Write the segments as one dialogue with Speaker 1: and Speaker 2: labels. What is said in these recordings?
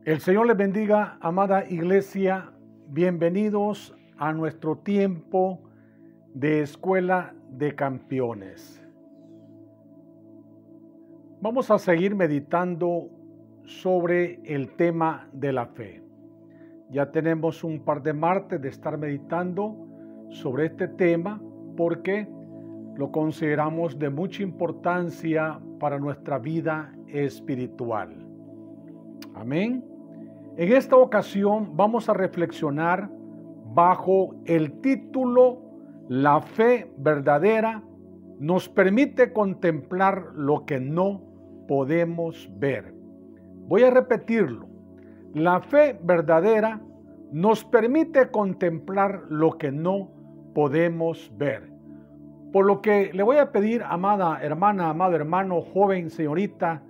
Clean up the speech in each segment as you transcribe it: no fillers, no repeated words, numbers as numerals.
Speaker 1: El Señor les bendiga, amada iglesia. Bienvenidos a nuestro tiempo de Escuela de Campeones. Vamos a seguir meditando sobre el tema de la fe. Ya tenemos un par de martes de estar meditando sobre este tema porque lo consideramos de mucha importancia para nuestra vida espiritual. Amén. En esta ocasión vamos a reflexionar bajo el título La fe verdadera nos permite contemplar lo que no podemos ver. Voy a repetirlo. La fe verdadera nos permite contemplar lo que no podemos ver. Por lo que le voy a pedir, amada hermana, amado hermano, joven, señorita,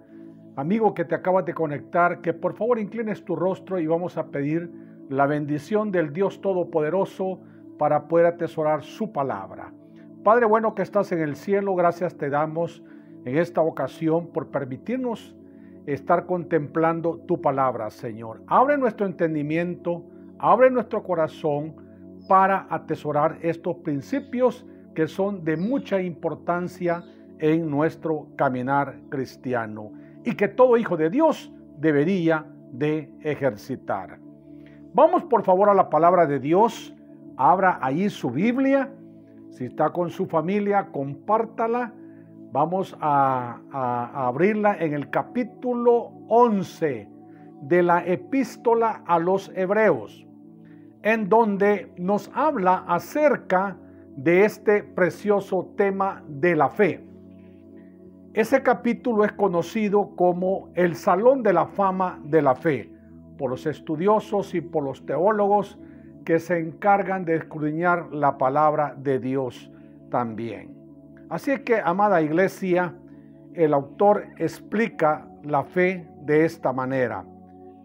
Speaker 1: amigo que te acabas de conectar, que por favor inclines tu rostro y vamos a pedir la bendición del Dios Todopoderoso para poder atesorar su palabra. Padre bueno que estás en el cielo, gracias te damos en esta ocasión por permitirnos estar contemplando tu palabra, Señor. Abre nuestro entendimiento, abre nuestro corazón para atesorar estos principios que son de mucha importancia en nuestro caminar cristiano y que todo hijo de Dios debería de ejercitar. Vamos por favor a la palabra de Dios. Abra ahí su Biblia. Si está con su familia, compártala. Vamos a abrirla en el capítulo 11 de la epístola a los Hebreos, en donde nos habla acerca de este precioso tema de la fe. Ese capítulo es conocido como el Salón de la Fama de la Fe por los estudiosos y por los teólogos que se encargan de escudriñar la palabra de Dios también. Así es que, amada iglesia, el autor explica la fe de esta manera.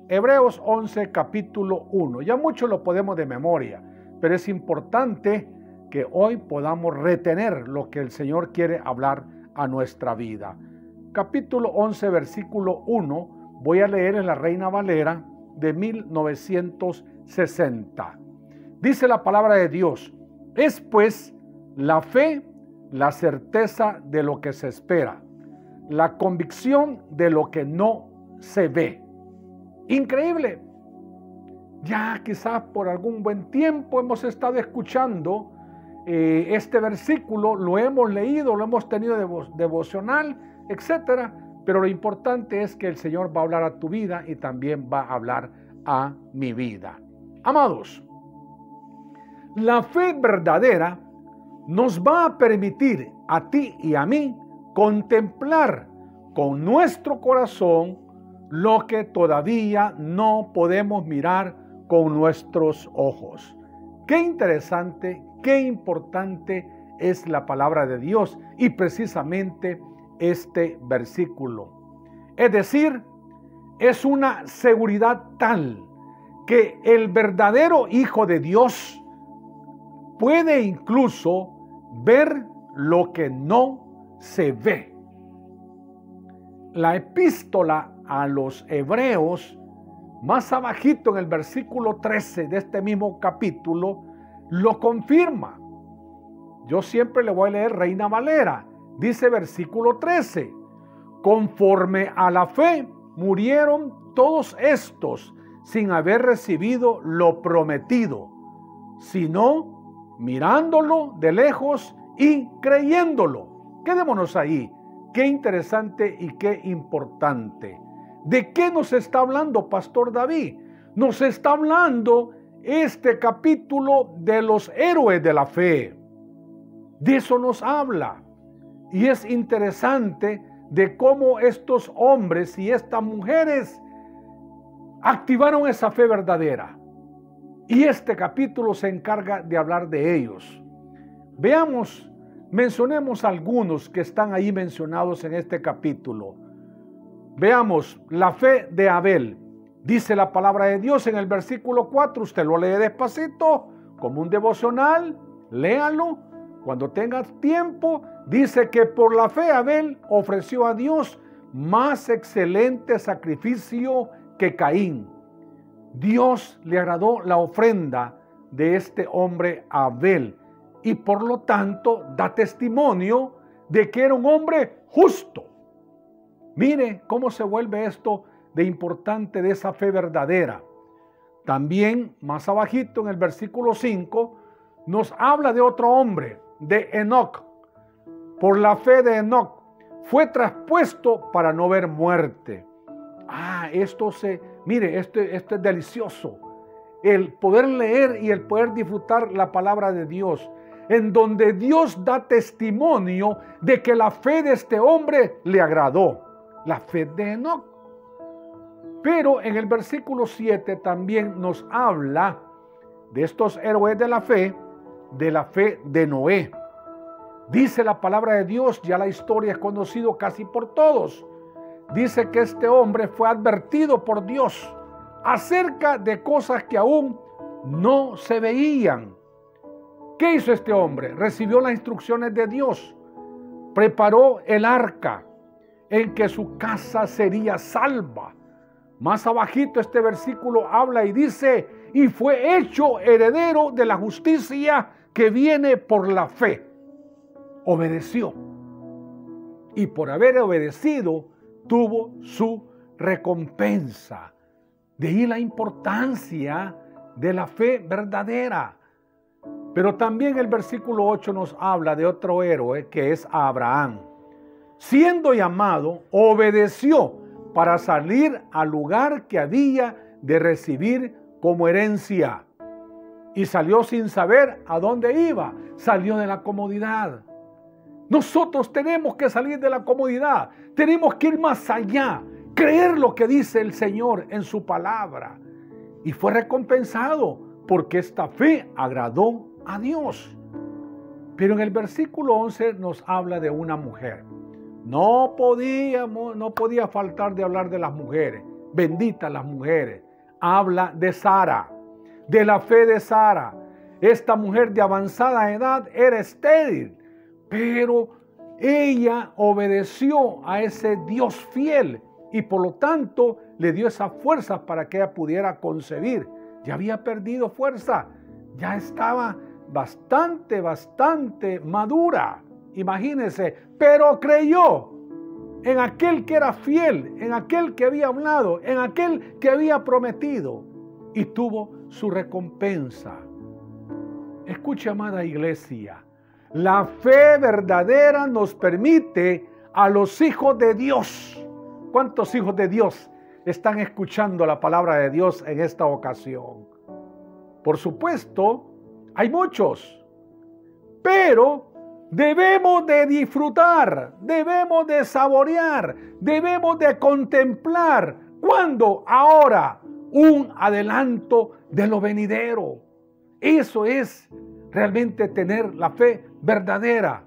Speaker 1: Hebreos 11, capítulo 1. Ya mucho lo podemos de memoria, pero es importante que hoy podamos retener lo que el Señor quiere hablar a nuestra vida. Capítulo 11, versículo 1, voy a leer en la Reina Valera de 1960. Dice la palabra de Dios: es pues la fe la certeza de lo que se espera, la convicción de lo que no se ve. Increíble. Ya quizás por algún buen tiempo hemos estado escuchando este versículo, lo hemos leído, lo hemos tenido devocional, etcétera, pero lo importante es que el Señor va a hablar a tu vida y también va a hablar a mi vida. Amados, la fe verdadera nos va a permitir a ti y a mí contemplar con nuestro corazón lo que todavía no podemos mirar con nuestros ojos. Qué interesante, qué importante es la palabra de Dios y precisamente este versículo. Es decir, es una seguridad tal que el verdadero Hijo de Dios puede incluso ver lo que no se ve. La epístola a los Hebreos, más abajito en el versículo 13 de este mismo capítulo, lo confirma. Yo siempre le voy a leer Reina Valera. Dice versículo 13: conforme a la fe murieron todos estos sin haber recibido lo prometido, sino mirándolo de lejos y creyéndolo. Quedémonos ahí. Qué interesante y qué importante. ¿De qué nos está hablando Pastor David? Nos está hablando este capítulo de los héroes de la fe. De eso nos habla. Y es interesante de cómo estos hombres y estas mujeres activaron esa fe verdadera. Y este capítulo se encarga de hablar de ellos. Veamos, mencionemos algunos que están ahí mencionados en este capítulo. Veamos la fe de Abel. Dice la palabra de Dios en el versículo 4, usted lo lee despacito, como un devocional, léalo cuando tengas tiempo. Dice que por la fe Abel ofreció a Dios más excelente sacrificio que Caín, Dios le agradó la ofrenda de este hombre Abel y por lo tanto da testimonio de que era un hombre justo. Mire cómo se vuelve esto de importante, de esa fe verdadera. También más abajito en el versículo 5 nos habla de otro hombre, de Enoc. Por la fe de Enoc fue traspuesto para no ver muerte. Mire, esto es delicioso. El poder leer y el poder disfrutar la palabra de Dios, en donde Dios da testimonio de que la fe de este hombre le agradó, la fe de Enoc. Pero en el versículo 7 también nos habla de estos héroes de la fe de Noé. Dice la palabra de Dios, ya la historia es conocida casi por todos. Dice que este hombre fue advertido por Dios acerca de cosas que aún no se veían. ¿Qué hizo este hombre? Recibió las instrucciones de Dios. Preparó el arca en que su casa sería salva. Más abajito este versículo habla y dice, y fue hecho heredero de la justicia que viene por la fe. Obedeció. Y por haber obedecido, tuvo su recompensa. De ahí la importancia de la fe verdadera. Pero también el versículo 8 nos habla de otro héroe que es Abraham. Siendo llamado, obedeció para salir al lugar que había de recibir como herencia. Y salió sin saber a dónde iba. Salió de la comodidad. Nosotros tenemos que salir de la comodidad. Tenemos que ir más allá. Creer lo que dice el Señor en su palabra. Y fue recompensado porque esta fe agradó a Dios. Pero en el versículo 11 nos habla de una mujer. No podía faltar de hablar de las mujeres. Benditas las mujeres. Habla de Sara, de la fe de Sara. Esta mujer de avanzada edad era estéril, pero ella obedeció a ese Dios fiel y por lo tanto le dio esas fuerzas para que ella pudiera concebir. Ya había perdido fuerza, ya estaba bastante madura, imagínense, pero creyó en aquel que era fiel, en aquel que había hablado, en aquel que había prometido y tuvo su recompensa. Escucha, amada iglesia, la fe verdadera nos permite a los hijos de Dios. ¿Cuántos hijos de Dios están escuchando la palabra de Dios en esta ocasión? Por supuesto, hay muchos, pero debemos de disfrutar, debemos de saborear, debemos de contemplar. ¿Cuándo? Ahora, un adelanto de lo venidero. Eso es realmente tener la fe verdadera.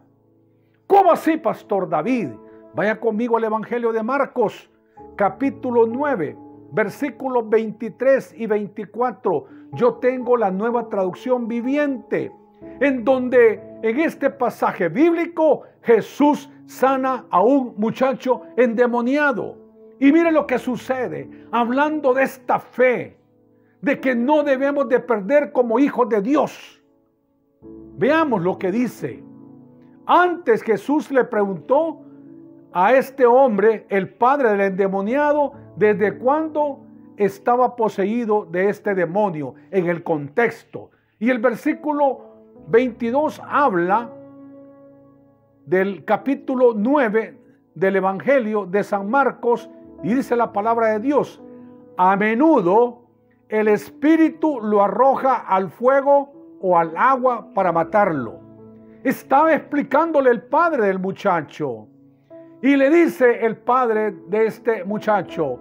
Speaker 1: ¿Cómo así, Pastor David? Vaya conmigo al Evangelio de Marcos, capítulo 9, versículos 23 y 24. Yo tengo la Nueva Traducción Viviente, en donde en este pasaje bíblico Jesús sana a un muchacho endemoniado. Y mire lo que sucede, hablando de esta fe, de que no debemos de perder como hijos de Dios. Veamos lo que dice. Antes Jesús le preguntó a este hombre, el padre del endemoniado, desde cuándo estaba poseído de este demonio en el contexto. Y el versículo 22 habla del capítulo 9 del Evangelio de San Marcos y dice la palabra de Dios: a menudo el espíritu lo arroja al fuego o al agua para matarlo. Estaba explicándole el padre del muchacho y le dice el padre de este muchacho: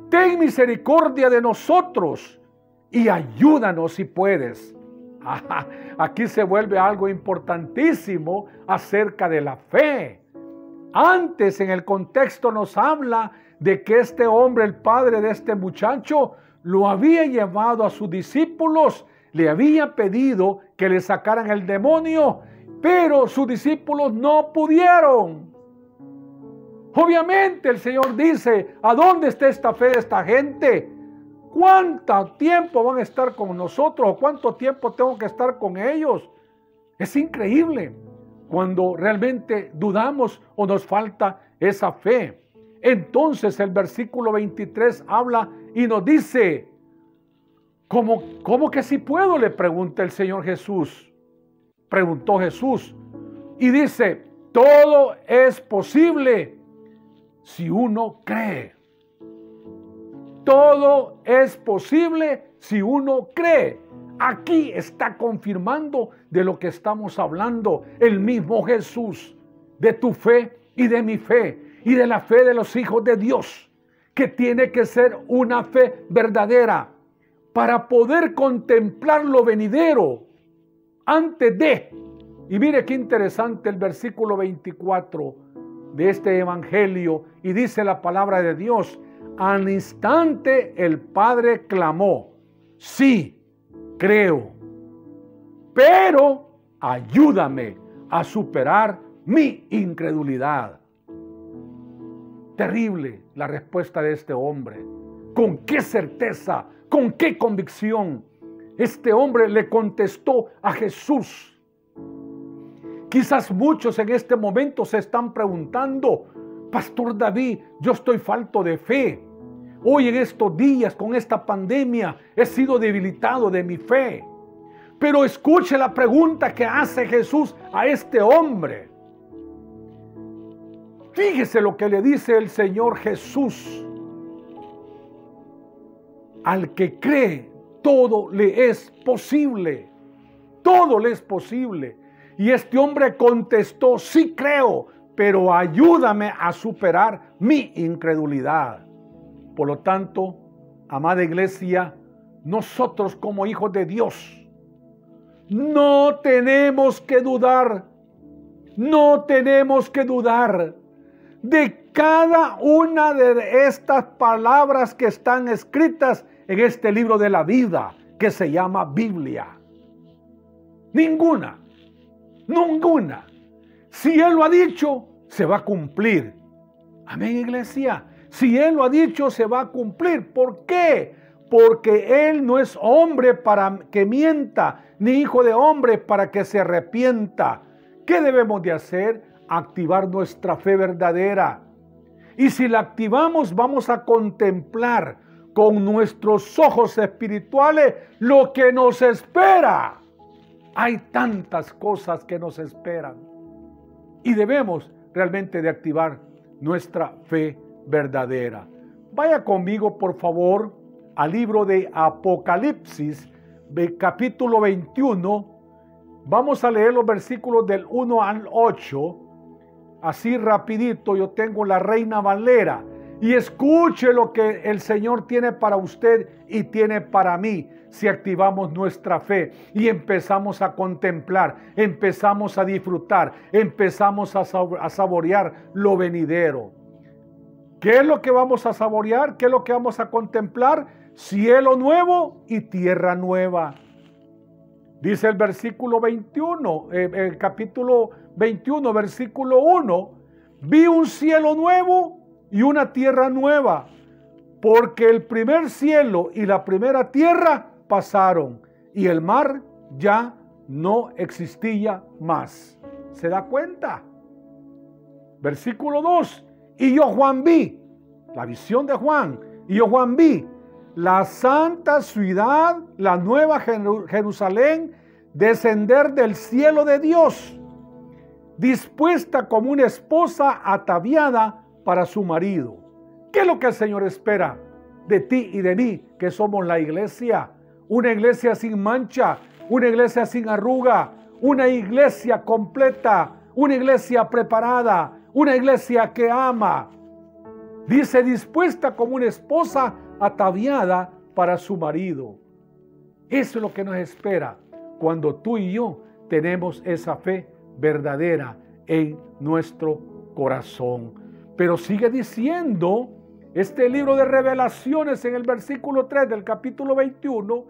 Speaker 1: ten misericordia de nosotros y ayúdanos si puedes. Aquí se vuelve algo importantísimo acerca de la fe. Antes en el contexto nos habla de que este hombre, el padre de este muchacho, lo había llevado a sus discípulos, le había pedido que le sacaran el demonio, pero sus discípulos no pudieron. Obviamente el Señor dice: ¿a dónde está esta fe de esta gente? ¿Cuánto tiempo van a estar con nosotros? ¿O cuánto tiempo tengo que estar con ellos? Es increíble cuando realmente dudamos o nos falta esa fe. Entonces el versículo 23 habla y nos dice, ¿cómo que si puedo? Le pregunta el Señor Jesús. Preguntó Jesús y dice, todo es posible si uno cree. Todo es posible si uno cree. Aquí está confirmando de lo que estamos hablando el mismo Jesús, de tu fe y de mi fe y de la fe de los hijos de Dios, que tiene que ser una fe verdadera para poder contemplar lo venidero antes de. Y mire qué interesante el versículo 24 de este evangelio, y dice la palabra de Dios, al instante el Padre clamó, sí, creo, pero ayúdame a superar mi incredulidad. Terrible la respuesta de este hombre. ¿Con qué certeza, con qué convicción este hombre le contestó a Jesús? Quizás muchos en este momento se están preguntando, Pastor David, yo estoy falto de fe. Hoy en estos días con esta pandemia he sido debilitado de mi fe. Pero escuche la pregunta que hace Jesús a este hombre. Fíjese lo que le dice el Señor Jesús. Al que cree, todo le es posible. Todo le es posible. Y este hombre contestó, sí creo, pero ayúdame a superar mi incredulidad. Por lo tanto, amada iglesia, nosotros como hijos de Dios, no tenemos que dudar de cada una de estas palabras que están escritas en este libro de la vida que se llama Biblia. Ninguna. Si Él lo ha dicho, se va a cumplir. Amén, iglesia. Si Él lo ha dicho, se va a cumplir. ¿Por qué? Porque Él no es hombre para que mienta, ni hijo de hombre para que se arrepienta. ¿Qué debemos de hacer? Activar nuestra fe verdadera. Y si la activamos, vamos a contemplar con nuestros ojos espirituales lo que nos espera. Hay tantas cosas que nos esperan. Y debemos realmente de activar nuestra fe verdadera. Vaya conmigo, por favor, al libro de Apocalipsis, capítulo 21. Vamos a leer los versículos del 1 al 8. Así rapidito, yo tengo la Reina Valera. Y escuche lo que el Señor tiene para usted y tiene para mí. Si activamos nuestra fe y empezamos a contemplar, empezamos a disfrutar, empezamos a saborear lo venidero. ¿Qué es lo que vamos a saborear? ¿Qué es lo que vamos a contemplar? Cielo nuevo y tierra nueva. Dice el versículo 21, el capítulo 21, versículo 1. Vi un cielo nuevo y una tierra nueva, porque el primer cielo y la primera tierra pasaron y el mar ya no existía más. ¿Se da cuenta? Versículo 2. Y yo Juan vi, la visión de Juan, y yo Juan vi la santa ciudad, la nueva Jerusalén, descender del cielo de Dios, dispuesta como una esposa ataviada para su marido. ¿Qué es lo que el Señor espera de ti y de mí, que somos la iglesia? Una iglesia sin mancha, una iglesia sin arruga, una iglesia completa, una iglesia preparada, una iglesia que ama. Dice, dispuesta como una esposa ataviada para su marido. Eso es lo que nos espera cuando tú y yo tenemos esa fe verdadera en nuestro corazón. Pero sigue diciendo este libro de Revelaciones en el versículo 3 del capítulo 21,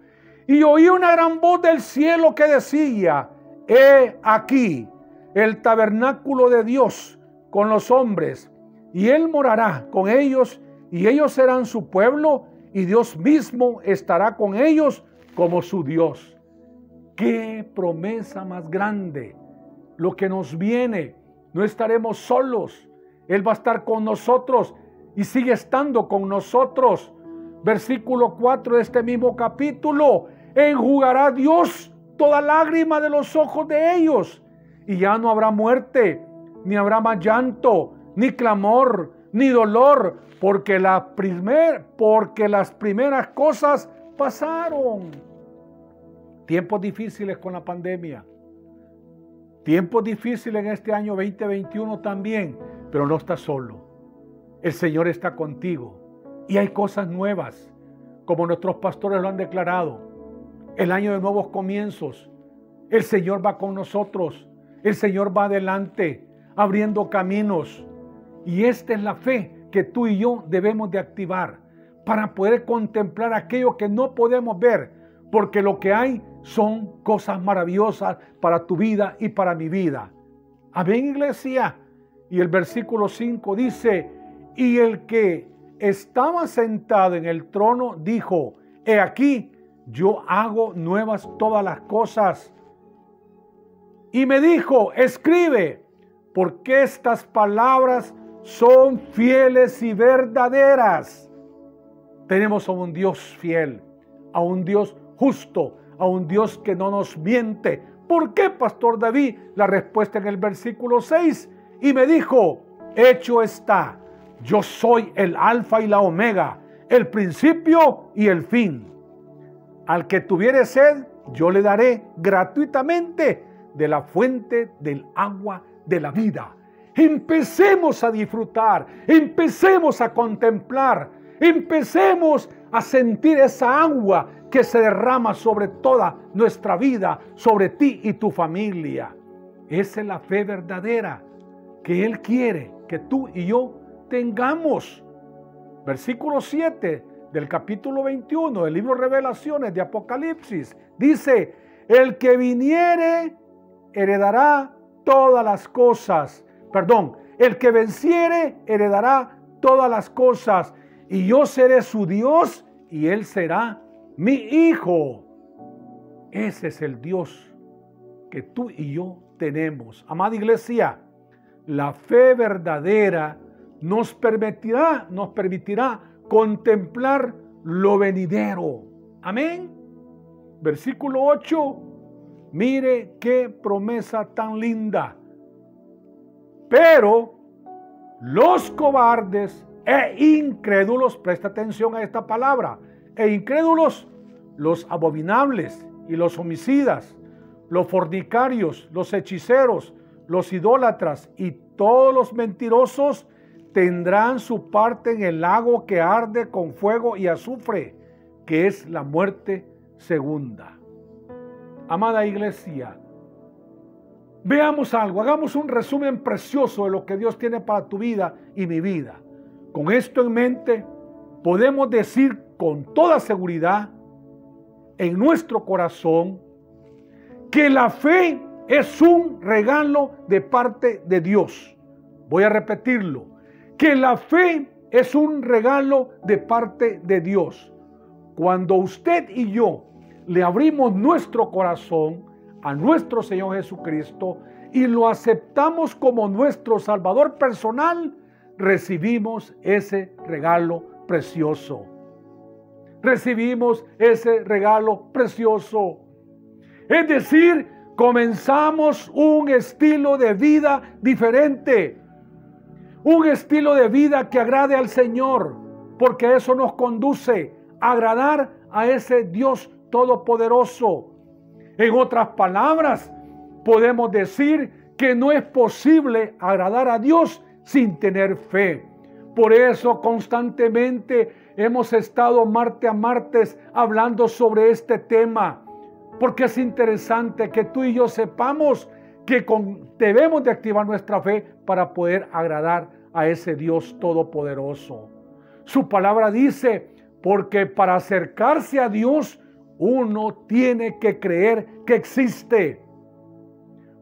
Speaker 1: y oí una gran voz del cielo que decía, he aquí el tabernáculo de Dios con los hombres, y Él morará con ellos, y ellos serán su pueblo, y Dios mismo estará con ellos como su Dios. ¡Qué promesa más grande! Lo que nos viene, no estaremos solos. Él va a estar con nosotros y sigue estando con nosotros. Versículo 4 de este mismo capítulo: enjugará Dios toda lágrima de los ojos de ellos, y ya no habrá muerte, ni habrá más llanto, ni clamor, ni dolor, porque las primeras cosas pasaron. Tiempos difíciles con la pandemia, tiempos difíciles en este año 2021 también, pero no estás solo. El Señor está contigo y hay cosas nuevas, como nuestros pastores lo han declarado. El año de nuevos comienzos. El Señor va con nosotros. El Señor va adelante, abriendo caminos. Y esta es la fe que tú y yo debemos de activar para poder contemplar aquello que no podemos ver, porque lo que hay son cosas maravillosas para tu vida y para mi vida. Amén, iglesia. Y el versículo 5 dice: y el que estaba sentado en el trono dijo: he aquí, yo hago nuevas todas las cosas. Y me dijo: escribe, porque estas palabras son fieles y verdaderas. Tenemos a un Dios fiel, a un Dios justo, a un Dios que no nos miente. ¿Por qué, Pastor David? La respuesta en el versículo 6. Y me dijo: hecho está, yo soy el alfa y la omega, el principio y el fin. Al que tuviere sed, yo le daré gratuitamente de la fuente del agua de la vida. Empecemos a disfrutar, empecemos a contemplar, empecemos a sentir esa agua que se derrama sobre toda nuestra vida, sobre ti y tu familia. Esa es la fe verdadera que Él quiere que tú y yo tengamos. Versículo 7 del capítulo 21 del libro Revelaciones de Apocalipsis dice: el que viniere heredará todas las cosas. El que venciere heredará todas las cosas, y yo seré su Dios y él será mi hijo. Ese es el Dios que tú y yo tenemos. Amada iglesia, la fe verdadera nos permitirá contemplar lo venidero. Amén. Versículo 8. Mire qué promesa tan linda. Pero los cobardes e incrédulos, presta atención a esta palabra, e incrédulos, los abominables y los homicidas, los fornicarios, los hechiceros, los idólatras y todos los mentirosos tendrán su parte en el lago que arde con fuego y azufre, que es la muerte segunda. Amada iglesia, veamos algo, hagamos un resumen precioso de lo que Dios tiene para tu vida y mi vida. Con esto en mente, podemos decir con toda seguridad en nuestro corazón que la fe es un regalo de parte de Dios. Voy a repetirlo, que la fe es un regalo de parte de Dios. Cuando usted y yo le abrimos nuestro corazón a nuestro Señor Jesucristo y lo aceptamos como nuestro Salvador personal, recibimos ese regalo precioso. Recibimos ese regalo precioso. Es decir, comenzamos un estilo de vida diferente. Un estilo de vida que agrade al Señor, porque eso nos conduce a agradar a ese Dios todopoderoso. En otras palabras, podemos decir que no es posible agradar a Dios sin tener fe. Por eso constantemente hemos estado martes a martes hablando sobre este tema, porque es interesante que tú y yo sepamos que debemos de activar nuestra fe para poder agradar a ese Dios todopoderoso. Su palabra dice: porque para acercarse a Dios uno tiene que creer que existe.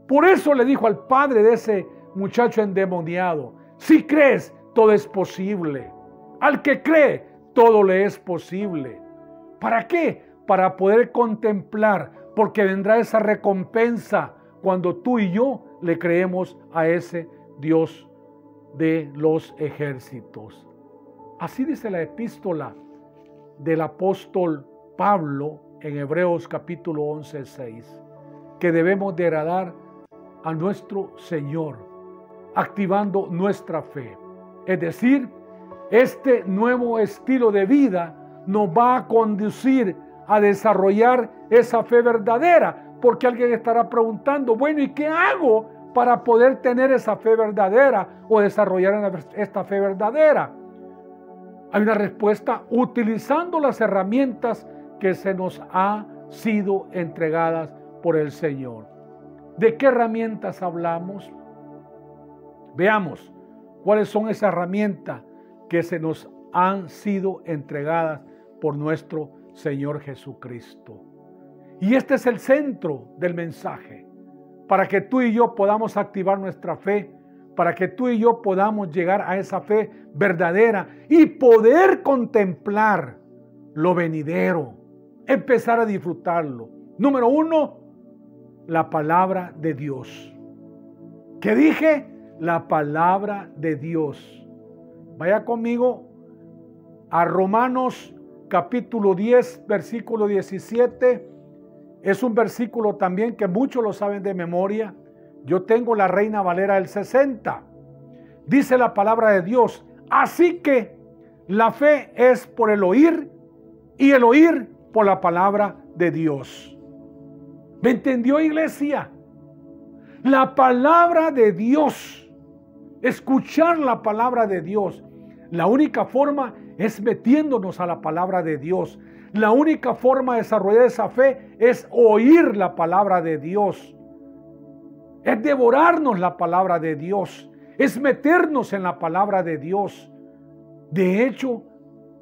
Speaker 1: Por eso le dijo al padre de ese muchacho endemoniado: si crees, todo es posible. Al que cree, todo le es posible. ¿Para qué? Para poder contemplar, porque vendrá esa recompensa cuando tú y yo le creemos a ese Dios de los ejércitos. Así dice la epístola del apóstol Pablo en Hebreos capítulo 11:6, que debemos de agradar a nuestro Señor, activando nuestra fe. Es decir, este nuevo estilo de vida nos va a conducir a desarrollar esa fe verdadera, porque alguien estará preguntando, bueno, ¿y qué hago para poder tener esa fe verdadera o desarrollar esta fe verdadera? Hay una respuesta utilizando las herramientas que se nos han sido entregadas por el Señor. ¿De qué herramientas hablamos? Veamos cuáles son esas herramientas que se nos han sido entregadas por nuestro Señor Jesucristo. Y este es el centro del mensaje, para que tú y yo podamos activar nuestra fe, para que tú y yo podamos llegar a esa fe verdadera y poder contemplar lo venidero, empezar a disfrutarlo. Número 1, la palabra de Dios. ¿Qué dije? La palabra de Dios. Vaya conmigo a Romanos capítulo 10, versículo 17. Es un versículo también que muchos lo saben de memoria. Yo tengo la Reina Valera del 60. Dice la palabra de Dios: así que la fe es por el oír y el oír por la palabra de Dios. ¿Me entendió, iglesia? La palabra de Dios, escuchar la palabra de Dios. La única forma es metiéndonos a la palabra de Dios. La única forma de desarrollar esa fe es oír la palabra de Dios. Es devorarnos la palabra de Dios. Es meternos en la palabra de Dios. De hecho,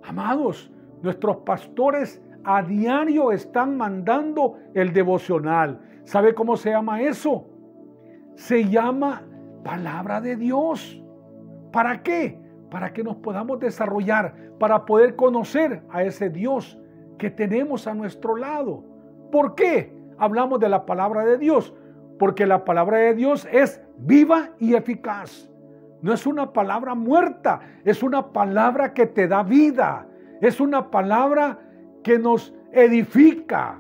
Speaker 1: amados, nuestros pastores a diario están mandando el devocional. ¿Sabe cómo se llama eso? Se llama palabra de Dios. ¿Para qué? Para que nos podamos desarrollar, para poder conocer a ese Dios que tenemos a nuestro lado. ¿Por qué hablamos de la palabra de Dios? Porque la palabra de Dios es viva y eficaz. No es una palabra muerta, es una palabra que te da vida. Es una palabra que nos edifica.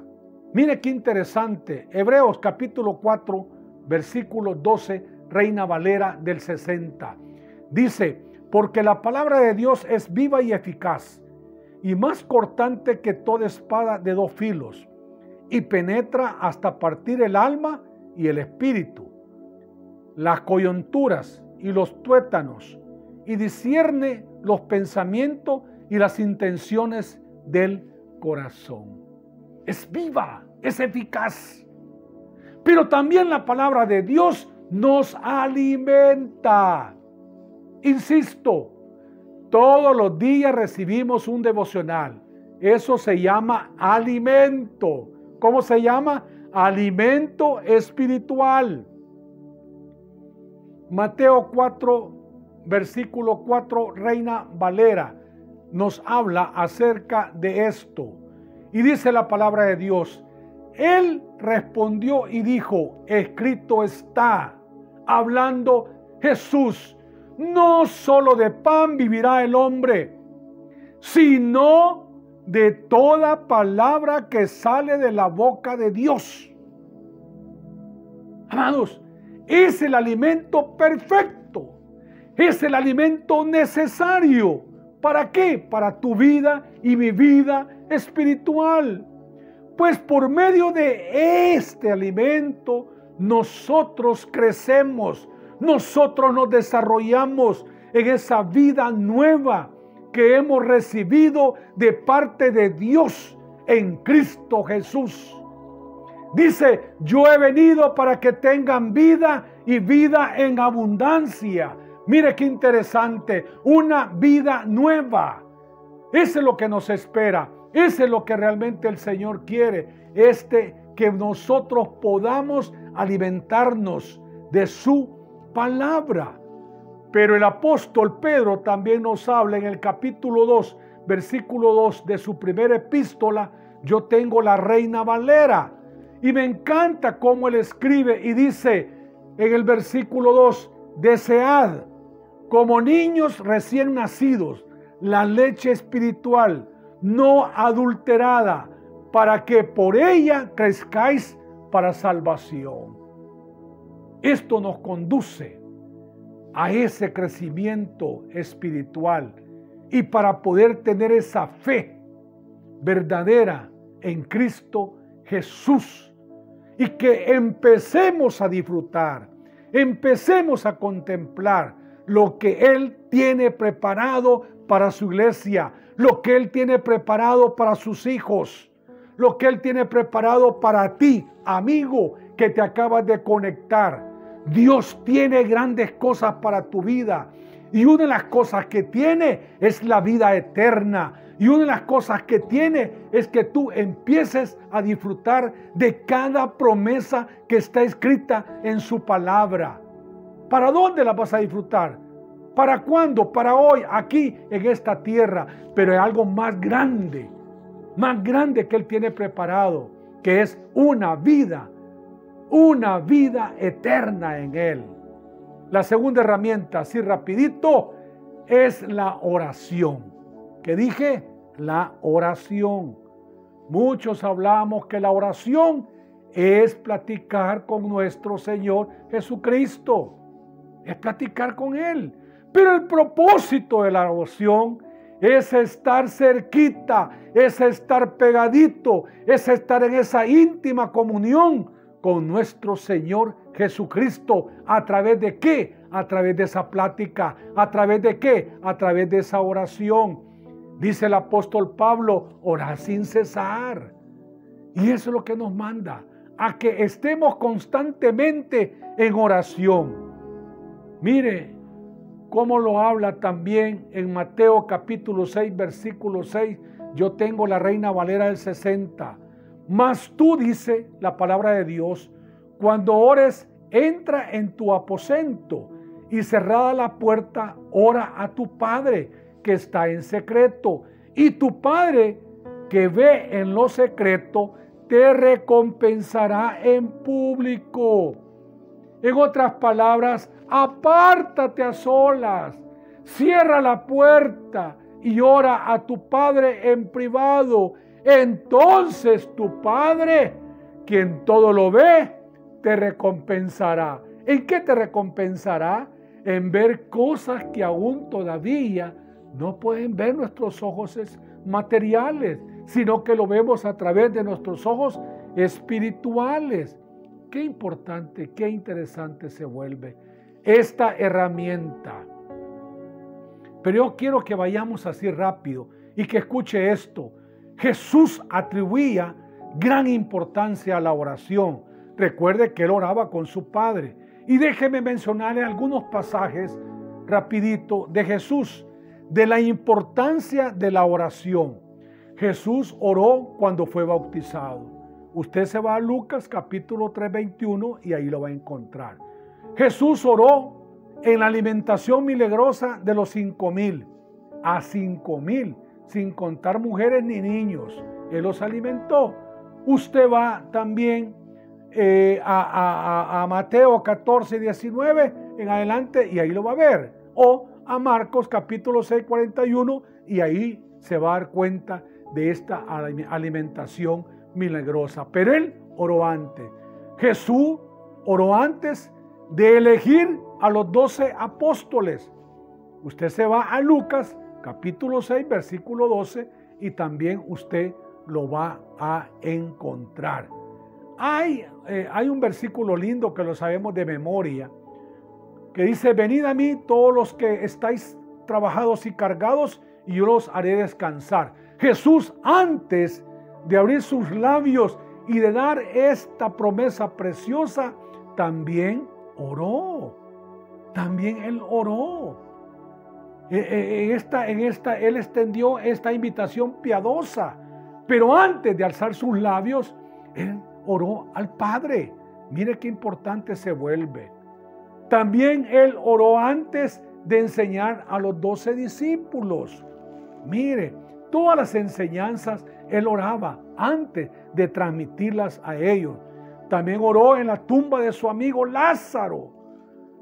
Speaker 1: Mire qué interesante. Hebreos capítulo 4, versículo 12, Reina Valera del 60. Dice: porque la palabra de Dios es viva y eficaz, y más cortante que toda espada de dos filos, y penetra hasta partir el alma y el espíritu, las coyunturas y los tuétanos, y discierne los pensamientos y las intenciones del corazón. Es viva, es eficaz. Pero también la palabra de Dios nos alimenta. Insisto, todos los días recibimos un devocional. Eso se llama alimento. ¿Cómo se llama? Alimento espiritual. Mateo 4, versículo 4, Reina Valera, nos habla acerca de esto. Y dice la palabra de Dios: Él respondió y dijo, escrito está, hablando Jesús, no solo de pan vivirá el hombre, sino de toda palabra que sale de la boca de Dios. Amados, es el alimento perfecto, es el alimento necesario. ¿Para qué? Para tu vida y mi vida espiritual. Pues por medio de este alimento nosotros crecemos, nosotros nos desarrollamos en esa vida nueva que hemos recibido de parte de Dios en Cristo Jesús. Dice, yo he venido para que tengan vida y vida en abundancia. Mire qué interesante, una vida nueva. Eso es lo que nos espera. Eso es lo que realmente el Señor quiere. Que nosotros podamos alimentarnos de su palabra. Pero el apóstol Pedro también nos habla en el capítulo 2, versículo 2 de su primera epístola. Yo tengo la Reina Valera. Y me encanta cómo él escribe y dice en el versículo 2, desead como niños recién nacidos la leche espiritual no adulterada, para que por ella crezcáis para salvación. Esto nos conduce a ese crecimiento espiritual y para poder tener esa fe verdadera en Cristo Jesús y que empecemos a disfrutar, empecemos a contemplar lo que Él tiene preparado para su iglesia, lo que Él tiene preparado para sus hijos, lo que Él tiene preparado para ti, amigo, que te acabas de conectar. Dios tiene grandes cosas para tu vida. Y una de las cosas que tiene es la vida eterna. Y una de las cosas que tiene es que tú empieces a disfrutar de cada promesa que está escrita en su palabra. ¿Para dónde la vas a disfrutar? ¿Para cuándo? Para hoy, aquí en esta tierra. Pero hay algo más grande que Él tiene preparado, que es una vida eterna en Él. La segunda herramienta, así rapidito, es la oración. ¿Qué dije? La oración. Muchos hablamos que la oración es platicar con nuestro Señor Jesucristo. Es platicar con Él. Pero el propósito de la oración es estar cerquita, es estar pegadito, es estar en esa íntima comunión con nuestro Señor Jesucristo. ¿A través de qué? A través de esa plática. ¿A través de qué? A través de esa oración. Dice el apóstol Pablo, orad sin cesar. Y eso es lo que nos manda, a que estemos constantemente en oración. Mire cómo lo habla también en Mateo capítulo 6, versículo 6. Yo tengo la Reina Valera del 60. Mas tú, dice la palabra de Dios, cuando ores, entra en tu aposento y cerrada la puerta, ora a tu Padre que está en secreto. Y tu Padre que ve en lo secreto, te recompensará en público. En otras palabras, apártate a solas, cierra la puerta y ora a tu Padre en privado. Entonces tu Padre, quien todo lo ve, te recompensará. ¿En qué te recompensará? En ver cosas que aún todavía no pueden ver nuestros ojos materiales, sino que lo vemos a través de nuestros ojos espirituales. Qué importante, qué interesante se vuelve esta herramienta. Pero yo quiero que vayamos así rápido y que escuche esto. Jesús atribuía gran importancia a la oración. Recuerde que Él oraba con su Padre. Y déjeme mencionarle algunos pasajes rapidito de Jesús, de la importancia de la oración. Jesús oró cuando fue bautizado. Usted se va a Lucas capítulo 3, 21 y ahí lo va a encontrar. Jesús oró en la alimentación milagrosa de los 5,000, a 5,000, sin contar mujeres ni niños. Él los alimentó. Usted va también a Mateo 14, 19 en adelante y ahí lo va a ver. O a Marcos capítulo 6, 41 y ahí se va a dar cuenta de esta alimentación milagrosa. Pero Él oró antes. Jesús oró antes de elegir a los 12 apóstoles. Usted se va a Lucas capítulo 6 versículo 12 y también usted lo va a encontrar. Hay un versículo lindo que lo sabemos de memoria, que dice: venid a mí todos los que estáis trabajados y cargados, y yo los haré descansar. Jesús, antes de abrir sus labios y de dar esta promesa preciosa, también oró. También Él oró. Él extendió esta invitación piadosa, pero antes de alzar sus labios, Él oró al Padre. Mire qué importante se vuelve. También Él oró antes de enseñar a los 12 discípulos. Mire, todas las enseñanzas él oraba antes de transmitirlas a ellos. También oró en la tumba de su amigo Lázaro.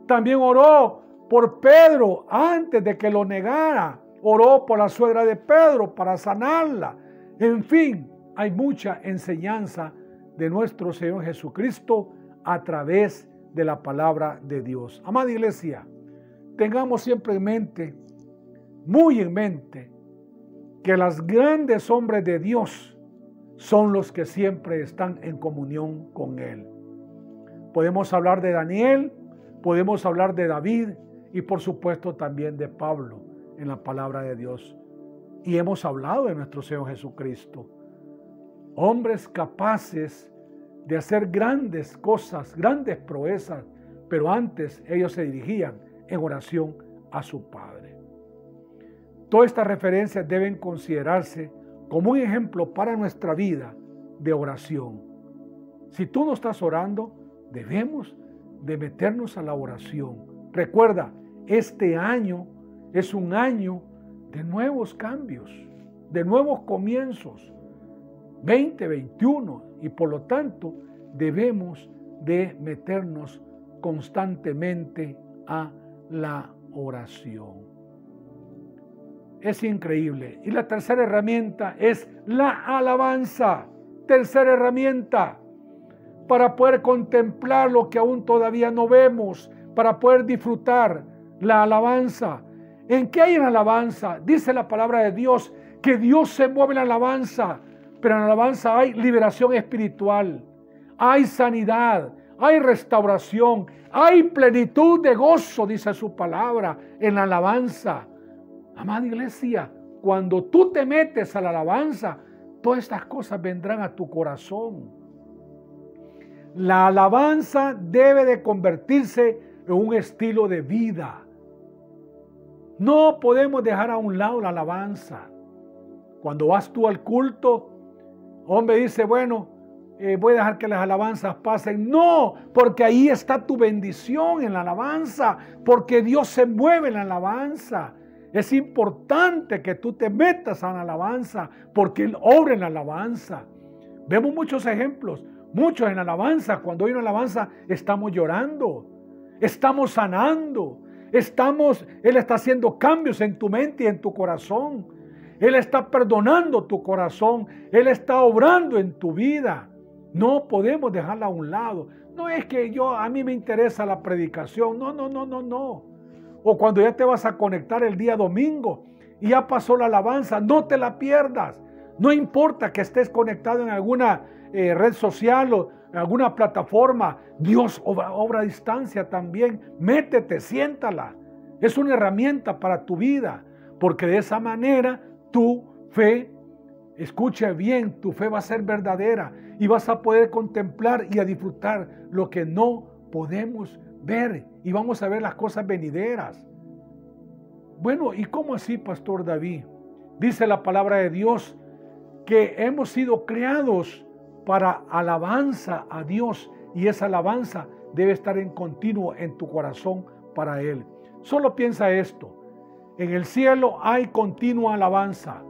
Speaker 1: También oró por Pedro antes de que lo negara. Oró por la suegra de Pedro para sanarla. En fin, hay mucha enseñanza de nuestro Señor Jesucristo a través de la palabra de Dios. Amada iglesia, tengamos siempre en mente, muy en mente, que los grandes hombres de Dios son los que siempre están en comunión con Él. Podemos hablar de Daniel, podemos hablar de David y por supuesto también de Pablo en la palabra de Dios. Y hemos hablado de nuestro Señor Jesucristo. Hombres capaces de hacer grandes cosas, grandes proezas, pero antes ellos se dirigían en oración a su Padre. Todas estas referencias deben considerarse como un ejemplo para nuestra vida de oración. Si tú no estás orando, debemos de meternos a la oración. Recuerda, este año es un año de nuevos cambios, de nuevos comienzos, 2021, y por lo tanto debemos de meternos constantemente a la oración. Es increíble. Y la tercera herramienta es la alabanza. Tercera herramienta para poder contemplar lo que aún todavía no vemos, para poder disfrutar la alabanza. ¿En qué hay en alabanza? Dice la palabra de Dios que Dios se mueve en la alabanza, pero en la alabanza hay liberación espiritual, hay sanidad, hay restauración, hay plenitud de gozo, dice su palabra, en la alabanza. Amada iglesia, cuando tú te metes a la alabanza, todas estas cosas vendrán a tu corazón. La alabanza debe de convertirse en un estilo de vida. No podemos dejar a un lado la alabanza. Cuando vas tú al culto, hombre dice, bueno, voy a dejar que las alabanzas pasen. No, porque ahí está tu bendición en la alabanza, porque Dios se mueve en la alabanza. Es importante que tú te metas a la alabanza, porque Él obra en la alabanza. Vemos muchos ejemplos, muchos en la alabanza. Cuando hay una alabanza, estamos llorando, estamos sanando, Él está haciendo cambios en tu mente y en tu corazón. Él está perdonando tu corazón, Él está obrando en tu vida. No podemos dejarla a un lado. No es que a mí me interesa la predicación. No. O cuando ya te vas a conectar el día domingo y ya pasó la alabanza, no te la pierdas. No importa que estés conectado en alguna red social o en alguna plataforma, Dios obra a distancia también. Métete, siéntala. Es una herramienta para tu vida, porque de esa manera tu fe, escuche bien, tu fe va a ser verdadera y vas a poder contemplar y a disfrutar lo que no podemos ver, y vamos a ver las cosas venideras. Bueno, ¿y cómo así, Pastor David? Dice la palabra de Dios que hemos sido creados para alabanza a Dios, y esa alabanza debe estar en continuo en tu corazón para Él. Solo piensa esto: en el cielo hay continua alabanza.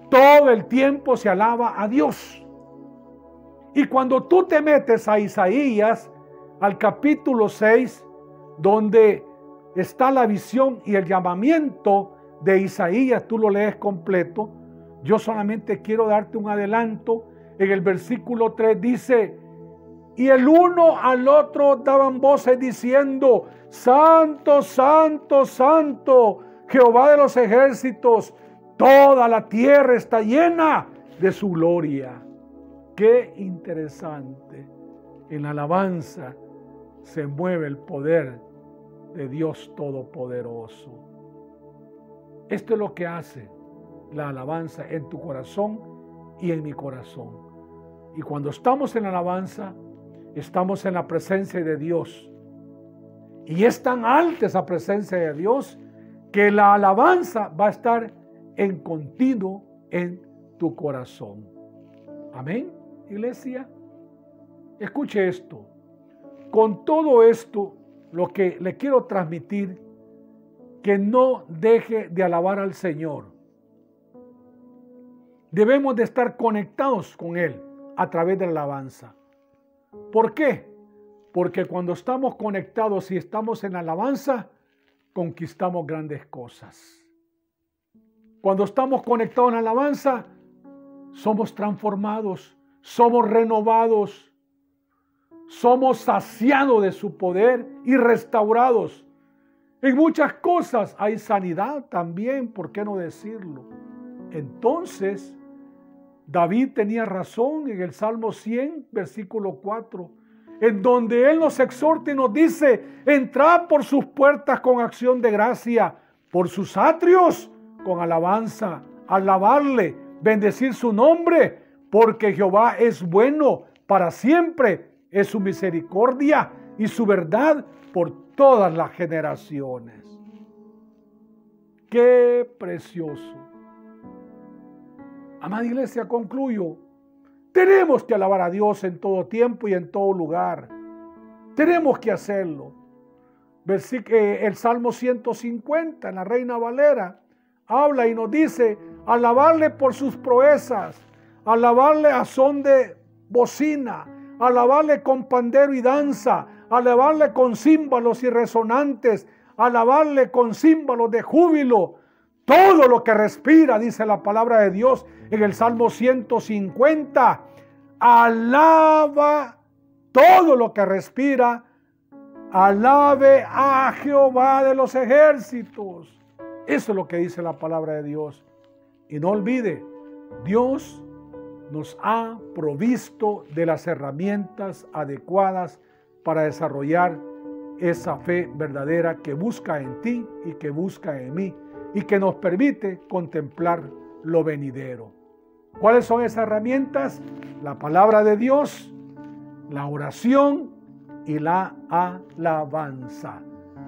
Speaker 1: Todo el tiempo se alaba a Dios. Y cuando tú te metes a Isaías, al capítulo 6, donde está la visión y el llamamiento de Isaías, tú lo lees completo. Yo solamente quiero darte un adelanto. En el versículo 3 dice: y el uno al otro daban voces diciendo: Santo, Santo, Santo, Jehová de los ejércitos, toda la tierra está llena de su gloria. Qué interesante. En la alabanza se mueve el poder de Dios Todopoderoso. Esto es lo que hace la alabanza en tu corazón y en mi corazón. Y cuando estamos en la alabanza, estamos en la presencia de Dios. Y es tan alta esa presencia de Dios que la alabanza va a estar en continuo en tu corazón. Amén, iglesia. Escuche esto. Con todo esto, lo que le quiero transmitir que no deje de alabar al Señor. Debemos de estar conectados con Él a través de la alabanza. ¿Por qué? Porque cuando estamos conectados y estamos en alabanza, conquistamos grandes cosas. Cuando estamos conectados en alabanza, somos transformados, somos renovados, somos saciados de su poder y restaurados. En muchas cosas hay sanidad también, ¿por qué no decirlo? Entonces, David tenía razón en el Salmo 100, versículo 4, en donde él nos exhorta y nos dice: entrad por sus puertas con acción de gracia, por sus atrios con alabanza, alabarle, bendecir su nombre, porque Jehová es bueno para siempre, es su misericordia y su verdad por todas las generaciones. ¡Qué precioso! Amada iglesia, concluyo. Tenemos que alabar a Dios en todo tiempo y en todo lugar. Tenemos que hacerlo. El Salmo 150 en la Reina Valera habla y nos dice: alabarle por sus proezas, alabarle a son de bocina, alabarle con pandero y danza, alabarle con címbalos y resonantes, alabarle con címbalos de júbilo. Todo lo que respira, dice la palabra de Dios en el Salmo 150, alaba todo lo que respira, alabe a Jehová de los ejércitos. Eso es lo que dice la palabra de Dios. Y no olvide, Dios nos ha provisto de las herramientas adecuadas para desarrollar esa fe verdadera que busca en ti y que busca en mí, y que nos permite contemplar lo venidero. ¿Cuáles son esas herramientas? La palabra de Dios, la oración y la alabanza.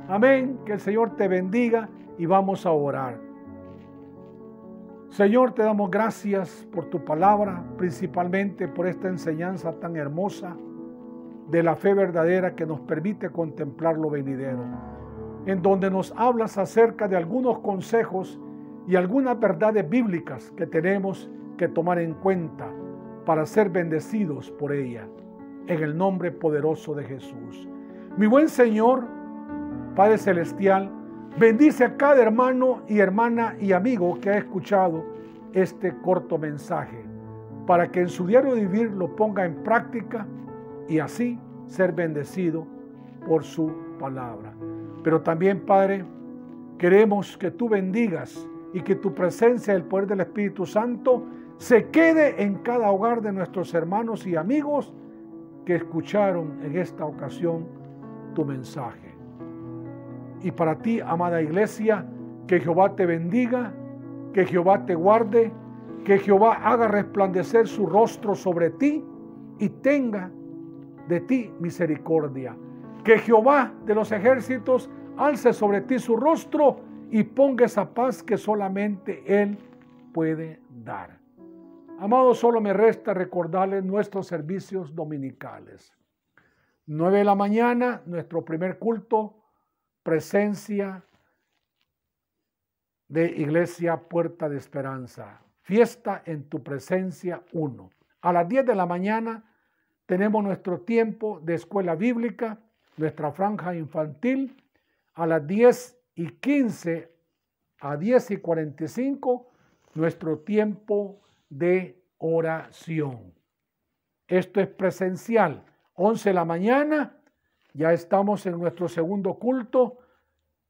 Speaker 1: Amén. Que el Señor te bendiga y vamos a orar. Señor, te damos gracias por tu palabra, principalmente por esta enseñanza tan hermosa de la fe verdadera que nos permite contemplar lo venidero, en donde nos hablas acerca de algunos consejos y algunas verdades bíblicas que tenemos que tomar en cuenta para ser bendecidos por ella, en el nombre poderoso de Jesús. Mi buen Señor, Padre Celestial, bendice a cada hermano y hermana y amigo que ha escuchado este corto mensaje, para que en su diario vivir lo ponga en práctica y así ser bendecido por su palabra. Pero también, Padre, queremos que tú bendigas y que tu presencia y el poder del Espíritu Santo se quede en cada hogar de nuestros hermanos y amigos que escucharon en esta ocasión tu mensaje. Y para ti, amada iglesia, que Jehová te bendiga, que Jehová te guarde, que Jehová haga resplandecer su rostro sobre ti y tenga de ti misericordia. Que Jehová de los ejércitos alce sobre ti su rostro y ponga esa paz que solamente Él puede dar. Amados, solo me resta recordarles nuestros servicios dominicales. 9 de la mañana, nuestro primer culto, presencia de Iglesia Puerta de Esperanza. Fiesta en tu presencia 1. A las 10 de la mañana tenemos nuestro tiempo de escuela bíblica, nuestra franja infantil. A las 10:15 a 10:45, nuestro tiempo de oración. Esto es presencial. 11 de la mañana, ya estamos en nuestro segundo culto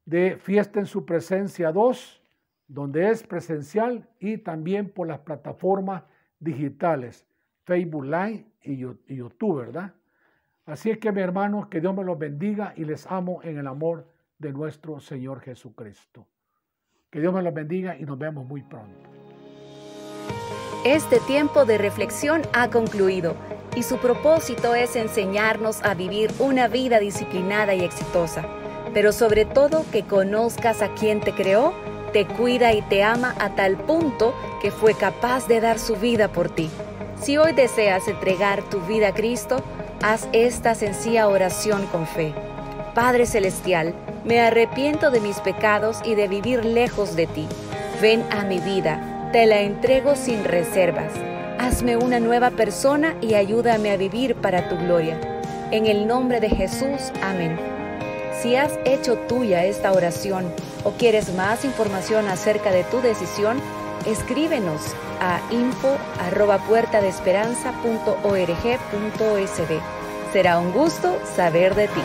Speaker 1: de Fiesta en su Presencia 2, donde es presencial y también por las plataformas digitales, Facebook Live y YouTube, ¿verdad? Así es que, mis hermanos, que Dios me los bendiga y les amo en el amor de nuestro Señor Jesucristo. Que Dios me los bendiga y nos vemos muy pronto.
Speaker 2: Este tiempo de reflexión ha concluido y su propósito es enseñarnos a vivir una vida disciplinada y exitosa, pero sobre todo que conozcas a quien te creó, te cuida y te ama a tal punto que fue capaz de dar su vida por ti. Si hoy deseas entregar tu vida a Cristo, haz esta sencilla oración con fe. Padre Celestial, Me arrepiento de mis pecados y de vivir lejos de ti. Ven a mi vida, te la entrego sin reservas. Hazme una nueva persona y ayúdame a vivir para tu gloria. En el nombre de Jesús, amén. Si has hecho tuya esta oración o quieres más información acerca de tu decisión, escríbenos a info@puertadesperanza.org.sb. Será un gusto saber de ti.